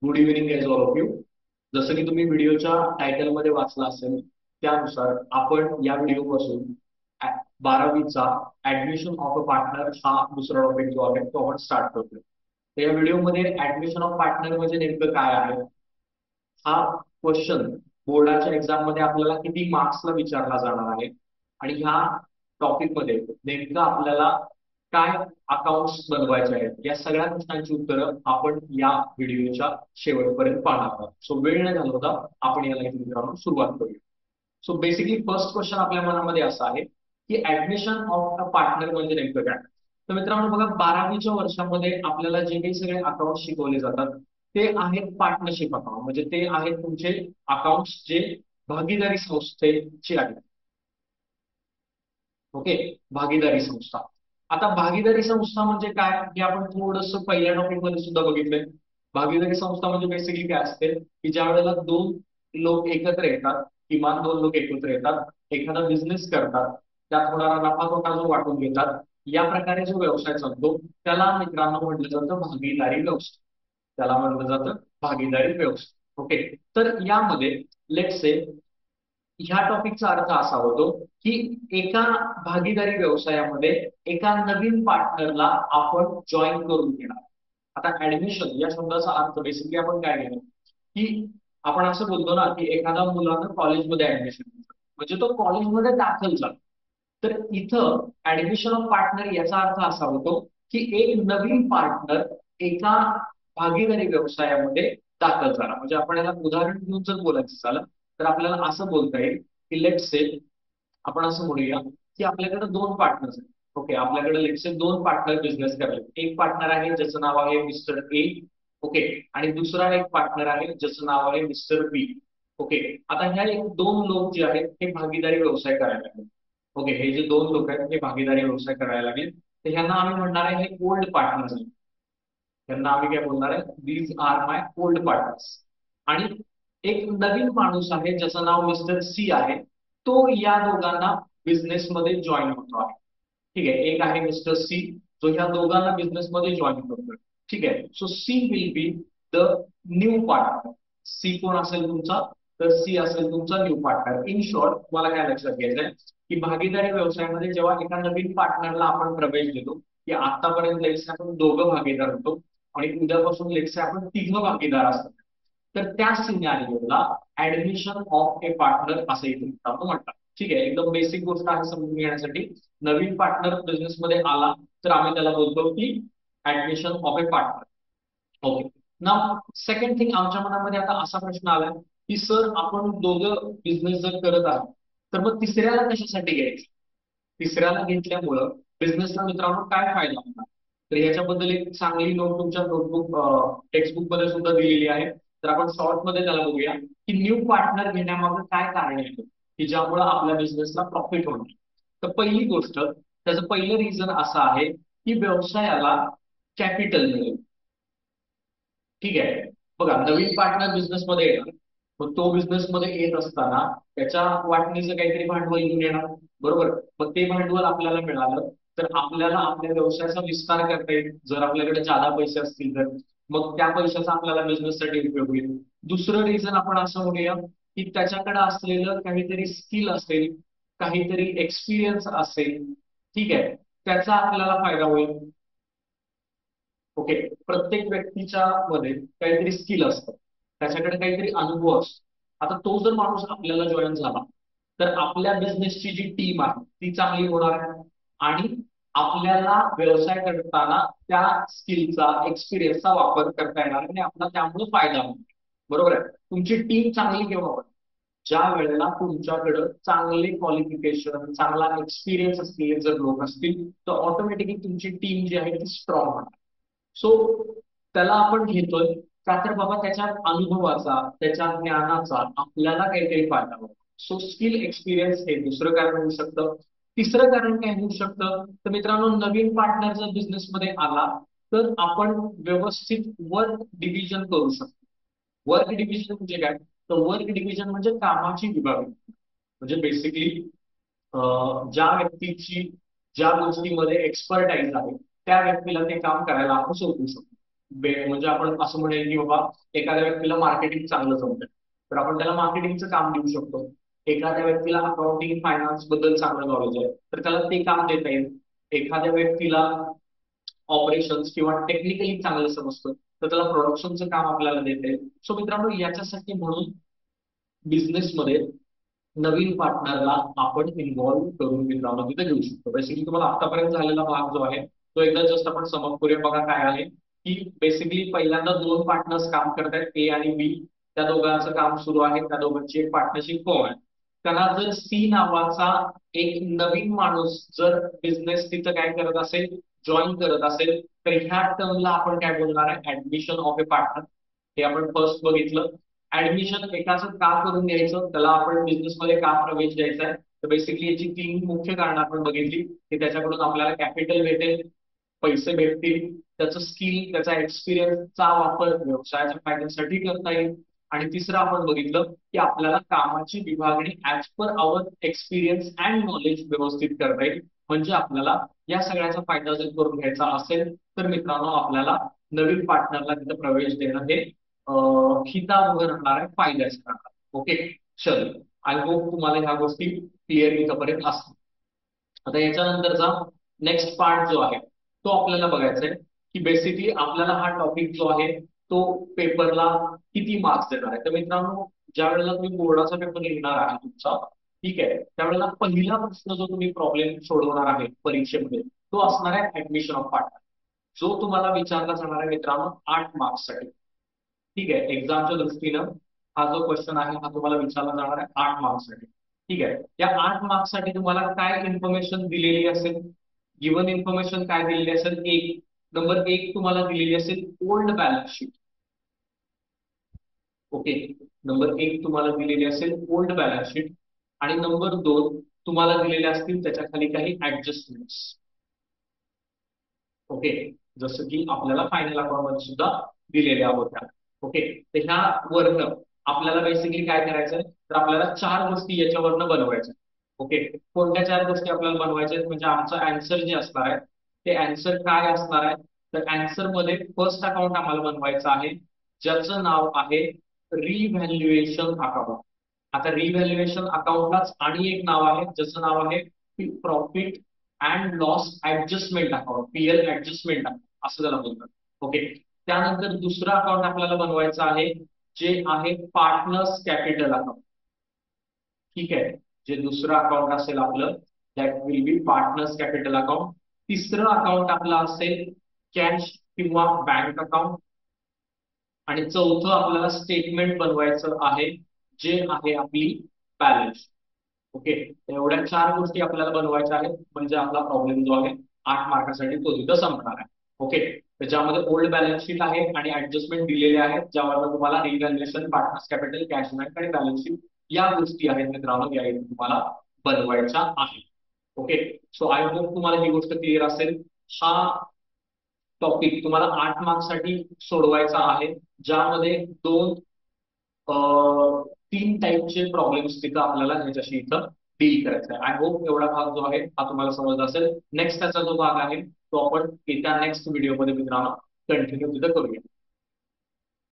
Good evening as all of you. जसं की तुम्ही व्हिडिओच्या टायटलमध्ये वाचलं असेल, त्यानुसार आपण या व्हिडिओपासून 12वीचा ऍडमिशन ऑफ अ पार्टनर हा दुसरा टॉपिक जो आहे तो आपण स्टार्ट करतोय. तर या व्हिडिओमध्ये ऍडमिशन ऑफ पार्टनर म्हणजे नेमकं काय आहे, हा क्वेश्चन बोर्डाच्या एक्झाम मध्ये आपल्याला किती मार्क्सला विचारला जाणार आहे, आणि ह्या टॉपिक मध्ये नेमकं आपल्याला काय अकाउंट्स बनवायचे आहेत, या सगळ्या प्रश्नांची उत्तरं आपण या व्हिडिओच्या शेवटपर्यंत पाहणार आहोत. सो वेळ न घालवता आपण याला इथे मित्रांनो सुरुवात करूया. सो बेसिकली फर्स्ट क्वेश्चन आपल्या मनामध्ये असा आहे की ऍडमिशन ऑफ अ पार्टनर म्हणजे नेमकं काय. तर मित्रांनो बघा, 12वीच्या वर्षामध्ये आपल्याला जे काही सगळे अकाउंट शिकवले जातात ते आहेत पार्टनरशिप अकाउंट, म्हणजे ते आहेत तुमचे अकाउंट्स जे भागीदारी संस्थेचे आहेत. ओके, भागीदारी संस्था. आता भागीदारी संस्था म्हणजे काय हे आपण थोडंसं पहिल्या टॉपिक मध्ये सुद्धा बघितलंय. भागीदारी संस्था म्हणजे बेसिकली काय असते की ज्या वेळेला दोन लोक एकत्र येतात, किमान दोन लोक एकत्र येतात, एखादा बिझनेस करतात, त्यात होणारा नफा तोटा जो वाटून घेतात, या प्रकारे जो व्यवसाय चालतो त्याला मित्रांनो म्हटलं जातं भागीदारी व्यवसाय. त्याला म्हटलं जातं भागीदारी व्यवसाय. ओके, तर यामध्ये लेट्स से ह्या टॉपिकचा अर्थ असा होतो की एका भागीदारी व्यवसायामध्ये एका नवीन पार्टनरला आपण जॉईन करून घेणार. आता ऍडमिशन या शब्दाचा अर्थ बेसिकली आपण काय घेणार की आपण असं बोलतो ना की एखादा मुलानं कॉलेजमध्ये ऍडमिशन म्हणजे तो कॉलेजमध्ये दाखल झाला. तर इथं ऍडमिशन ऑफ पार्टनर याचा अर्थ असा होतो की एक नवीन पार्टनर एका भागीदारी व्यवसायामध्ये दाखल झाला. म्हणजे आपण याला उदाहरण घेऊन जर बोलायचं झालं तर आपल्याला असं बोलता येईल की लेट्स से आपण असं म्हणूया की आपल्याकडे दोन पार्टनर्स आहेत. ओके, आपल्याकडे लेट्स से दोन पार्टनर बिझनेस करायला. एक पार्टनर आहे ज्याचं नाव आहे मिस्टर ए. ओके, आणि दुसरा एक पार्टनर आहे ज्याचं नाव आहे मिस्टर बी. ओके, आता ह्या एक दोन लोक जे आहेत हे भागीदारी व्यवसाय करायला लागले. ओके, हे जे दोन लोक आहेत हे भागीदारी व्यवसाय करायला लागले, तर ह्यांना आम्ही म्हणणार आहे हे ओल्ड पार्टनर्स. त्यांना आम्ही काय बोलणार आहे, these are my old partners. आणि एक नवीन माणूस आहे ज्याचं नाव मिस्टर सी आहे, तो या दोघांना बिझनेस मध्ये जॉईन होतो आहे. ठीक आहे, एक आहे मिस्टर सी जो ह्या दोघांना बिझनेस मध्ये जॉईन करतोय. ठीक आहे, so she will be the new partner. See कोण असेल तुमचा, तर सी असेल तुमचा न्यू पार्टनर. इन शॉर्ट मला काय लक्षात घ्यायचंय की भागीदारी व्यवसायामध्ये जेव्हा एका नवीन पार्टनरला आपण प्रवेश देतो, की आतापर्यंत लेट्स आपण दोघं भागीदार होतो आणि उद्यापासून लेट्स आपण तिघं भागीदार असतात, तर त्या सिनारिओला ऍडमिशन ऑफ ए पार्टनर असं इथे म्हणतात. ठीक आहे, एकदम बेसिक गोष्ट आहे समजून घेण्यासाठी. नवीन पार्टनर बिझनेस मध्ये आला तर आम्ही त्याला बोलतो की admission of A partner. Okay, now second thing आमच्या मनामध्ये आता असा प्रश्न आलाय की सर आपण दोघं बिझनेस जर करत आहोत तर मग तिसऱ्याला कशासाठी घ्यायचं. तिसऱ्याला घेतल्यामुळं बिझनेसला मित्रांनो काय फायदा होणार. तर याच्याबद्दल एक चांगली नोट तुमच्या नोटबुक टेक्स्टबुक मध्ये सुद्धा दिलेली आहे. तर आपण शॉर्ट मध्ये त्याला बघूया की न्यू पार्टनर घेण्यामागे काय कारण आहे की ज्यामुळे आपल्या बिझनेसला प्रॉफिट होणार. तर पहिली गोष्ट, त्याचं पहिलं रिझन असं आहे की व्यवसायाला कॅपिटल मिळेल. ठीक आहे, बघा नवीन पार्टनर बिझनेस मध्ये येणार, मग तो बिझनेस मध्ये येत असताना त्याच्या वाटणीचं काहीतरी भांडवल घेऊन येणार. बरोबर, मग ते भांडवल आपल्याला मिळालं तर आपल्याला आपल्या व्यवसायाचा विस्तार करता येईल. जर आपल्याकडे जादा पैसे असतील तर मग त्या पैशाचा आपल्याला बिझनेससाठी उपयोग होईल. दुसरं रिझन आपण असं म्हणूया की त्याच्याकडे असलेलं काहीतरी स्किल असेल, काहीतरी एक्सपिरियन्स असेल. ठीक आहे, त्याचा आपल्याला फायदा होईल. ओके, प्रत्येक व्यक्तीच्या मध्ये काहीतरी स्किल असतं, त्याच्याकडे काहीतरी अनुभव असतो. आता तो जर माणूस आपल्याला जॉईन झाला तर आपल्या बिझनेसची जी टीम आहे ती चांगली होणार आहे, आणि आपल्याला व्यवसाय करताना त्या स्किलचा एक्सपिरियन्सचा वापर करता येणार आणि आपला त्यामुळे फायदा होणार. बरोबर आहे, तुमची टीम चांगली केव्हा होईल, ज्या वेळेला तुमच्याकडे चांगले क्वालिफिकेशन, चांगला एक्सपिरियन्स असलेले जर लोक असतील तर ऑटोमॅटिकली तुमची टीम जी आहे ती स्ट्रॉंग होणार. सो त्याला आपण घेतोय का तर बाबा त्याच्या अनुभवाचा, त्याच्या ज्ञानाचा आपल्याला काहीतरी फायदा होतो. सो स्किल एक्सपिरियन्स हे दुसरं कारण होऊ शकतं. तिसरं कारण काय होऊ शकतं, तर मित्रांनो नवीन पार्टनर जर बिझनेस मध्ये आला तर आपण व्यवस्थित वर्क डिव्हिजन करू शकतो. वर्क डिव्हिजन म्हणजे काय, तर वर्क डिव्हिजन म्हणजे कामाची विभागणी. म्हणजे बेसिकली ज्या व्यक्तीची ज्या गोष्टीमध्ये एक्सपर्टाईज आहे त्या व्यक्तीला ते काम करायला आपण सोपवू शकतो. म्हणजे आपण असं म्हणेल की बाबा एखाद्या व्यक्तीला मार्केटिंग चांगलं जमतं, तर आपण त्याला मार्केटिंगचं काम देऊ शकतो. एखाद्या व्यक्तीला अकाउंटिंग फायनान्स बद्दल चांगलं नॉलेज आहे, तर त्याला ते काम देता येईल. एखाद्या व्यक्तीला ऑपरेशन्स किंवा टेक्निकली चांगलं समजतं, तर त्याला प्रोडक्शनचं काम आपल्याला देता येईल. सो मित्रांनो, याच्यासाठी म्हणून बिझनेसमध्ये नवीन पार्टनरला आपण इन्व्हॉल्व्ह करून मित्रांनो तिथे घेऊ शकतो. बेसिकली तुम्हाला आतापर्यंत झालेला भाग जो आहे तो एकदा जस्ट आपण समज करूया. बघा काय आहे की बेसिकली पहिल्यांदा दोन पार्टनर्स काम करतायत, ए आणि बी. त्या दोघांचं काम सुरू आहे, त्या दोघांची एक पार्टनरशिप फॉर्म आहे. त्यांना जर सी नावाचा एक नवीन माणूस जर बिझनेस तिथं काय करत असेल, जॉईन करत असेल, तर ह्या टर्मला आपण काय बोलणार आहे, ऍडमिशन ऑफ ए पार्टनर. हे आपण फर्स्ट बघितलं. ऍडमिशन एकाचं का करून घ्यायचं, त्याला आपण बिझनेसमध्ये का प्रवेश द्यायचा आहे. तर बेसिकली याची तीन मुख्य कारण आपण बघितली की त्याच्याकडून आपल्याला कॅपिटल भेटेल, पैसे भेटतील, त्याचं स्किल, त्याचा एक्सपिरियन्सचा वापर व्यवसायाच्या फायद्यासाठी करता येईल. आणि तिसरं आपण बघितलं की आपल्याला कामाची विभागणी as per hour experience and knowledge व्यवस्थित करता येईल. म्हणजे आपल्याला या सगळ्याचा फायदा जर करून घ्यायचा असेल तर मित्रांनो आपल्याला नवीन पार्टनरला तिथे प्रवेश देणं हे हितावह राहणार आहे, फायद्याचं राहणार. ओके, चल. आय होप तुम्हाला ह्या गोष्टी क्लिअर इथपर्यंत असतील. आता याच्यानंतरचा नेक्स्ट पार्ट जो आहे तो आपल्याला बघायचा आहे की बेसिकली आपल्याला हा टॉपिक जो आहे तो पेपरला किती मार्क्स देणार आहे. तर मित्रांनो, ज्या वेळेला तुम्ही बोर्डाचा पेपर लिहिणार आहे तुमचा, ठीक आहे, त्यावेळेला पहिला प्रश्न जो तुम्ही प्रॉब्लेम सोडवणार आहे परीक्षेमध्ये तो असणार आहे ऍडमिशन ऑफ पार्टनर, जो तुम्हाला विचारला जाणार आहे मित्रांनो 8 मार्क्ससाठी. ठीक आहे, एक्झामच्या दृष्टीनं हा जो क्वेश्चन आहे हा तुम्हाला विचारला जाणार आहे 8 मार्क्ससाठी. ठीक आहे, या 8 मार्क्ससाठी तुम्हाला काय इन्फॉर्मेशन दिलेली असेल, गिवन इन्फॉर्मेशन काय दिलेली असेल, नंबर एक तुम्हाला दिलेली असेल old balance sheet. Okay, number एक तुम्हाला दिलेली असेल ओल्ड बॅलन्स शीट. आणि नंबर दोन तुम्हाला दिलेले असतील त्याच्या खाली काही ऍडजस्टमेंट्स. ओके, जसं की आपल्याला फायनल अकाउंट मध्ये सुद्धा दिलेल्या होत्या. ओके, तर ह्या वर्ण आपल्याला बेसिकली काय करायचंय, तर आपल्याला चार गोष्टी याच्यावरनं बनवायच्या. ओके, कोणत्या चार गोष्टी आपल्याला बनवायच्या आहेत, म्हणजे आमचं अँसर जे असणार आहे ते अँसर काय असणार आहे, तर अँसर मध्ये फर्स्ट अकाउंट आम्हाला बनवायचं आहे ज्याचं नाव आहे रिव्हॅल्युएशन अकाउंट. आता रिव्हॅल्युएशन अकाउंटलाच आणि एक नाव आहे ज्याचं नाव आहे profit and loss adjustment account, PL adjustment असं त्याला बोलतात. ओके, त्यानंतर दुसरं अकाउंट आपल्याला बनवायचं आहे जे आहे पार्टनर्स कॅपिटल अकाउंट. ठीक आहे, जे दुसरं अकाउंट असेल आपलं that will be partners capital account. तिसरं अकाउंट आपलं असेल कॅश किंवा बँक अकाउंट. आणि चौथं आपल्याला स्टेटमेंट बनवायचं आहे जे आहे आपली बॅलन्स. ओके, एवढ्या चार गोष्टी आपल्याला बनवायच्या आहेत म्हणजे आपला प्रॉब्लेम जो आहे 8 मार्कासाठी तो तिथं संपणार आहे. ओके, त्याच्यामध्ये ओल्ड बॅलन्स शीट आहे आणि ऍडजस्टमेंट दिलेले आहेत ज्यावर तुम्हाला revaluation, partners capital, cash bank आणि बॅलन्स शीट या गोष्टी आहेत मित्रांनो, या इथे तुम्हाला बनवायच्या आहेत. ओके, सो आय होप तुम्हाला ही गोष्ट क्लिअर असेल. हा टॉपिक तुम्हाला 8 मार्क्ससाठी सोडवायचा आहे ज्यामध्ये तीन टाईपचे प्रॉब्लेम्स तिथं आपल्याला ह्याच्याशी इथं डील करायचा आहे. आय होप एवढा भाग जो आहे हा तुम्हाला समजला असेल. नेक्स्ट त्याचा जो भाग आहे तो आपण येत्या नेक्स्ट व्हिडिओमध्ये मित्रांनो कंटिन्यू तिथं करूया.